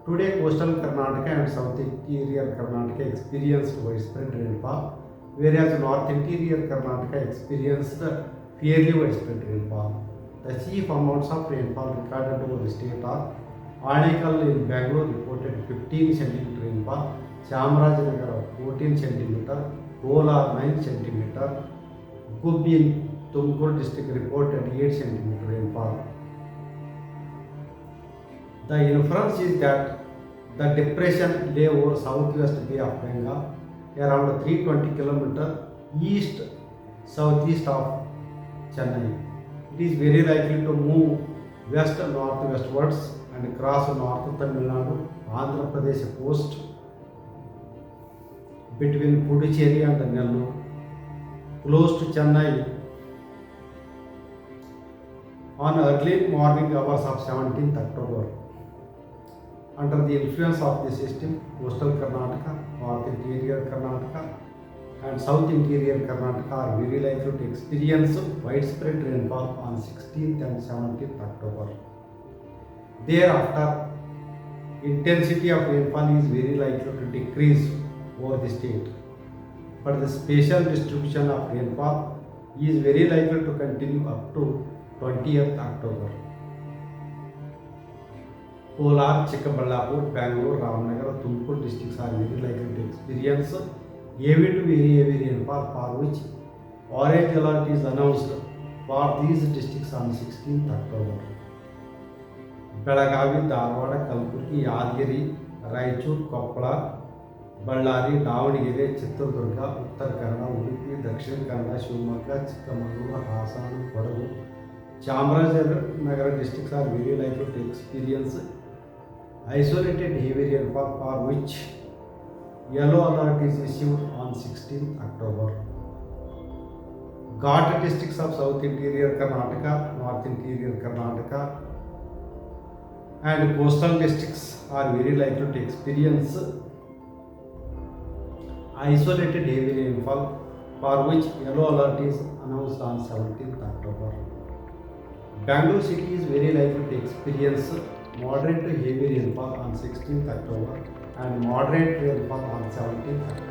Today, coastal Karnataka and south interior Karnataka experienced widespread rainfall, whereas north interior Karnataka experienced fairly widespread rainfall. The chief amounts of rainfall recorded over the state are Anekal in Bangalore reported 15 cm rainfall, Chamarajanagar 14 cm, Kolar 9 cm, Gubbi in Tumkur district reported 8 cm rainfall. The inference is that the depression lay over southwest Bay of Bengal, around 320 km east southeast of Chennai. It is very likely to move west northwestwards and cross north Tamil Nadu, Andhra Pradesh coast between Puducherry and Nellore, close to Chennai on early morning hours of 17th October. Under the influence of the system, coastal Karnataka, north interior Karnataka, and south interior Karnataka are very likely to experience widespread rainfall on 16th and 17th October. Thereafter, intensity of rainfall is very likely to decrease over the state, but the spatial distribution of rainfall is very likely to continue up to 20th October. Kolar, Chikkaballapur, Bangalore, Ramnagar, Tumkur districts are very likely to experience heavy to very heavy rainfall, for which orange alert is announced for these districts on 16th October. Belagavi, Dharwad, Kalburgi, Yadgiri, Raichur, Koppala, Ballari, Davangere, Chitradurga, Uttar Kannada, Udupi, Dakshin Kannada, Shivamogga, Chikkamaluru, Hassan, Kodagu, Chamarajanagar districts are very likely to experience isolated heavy rainfall, for which yellow alert is issued on 16th October. Ghat districts of south interior Karnataka, north interior Karnataka, and coastal districts are very likely to experience isolated heavy rainfall, for which yellow alert is announced on 17th October. Bangalore city is very likely to experience moderate to heavy rainfall on 16th October and moderate rainfall on 17th October.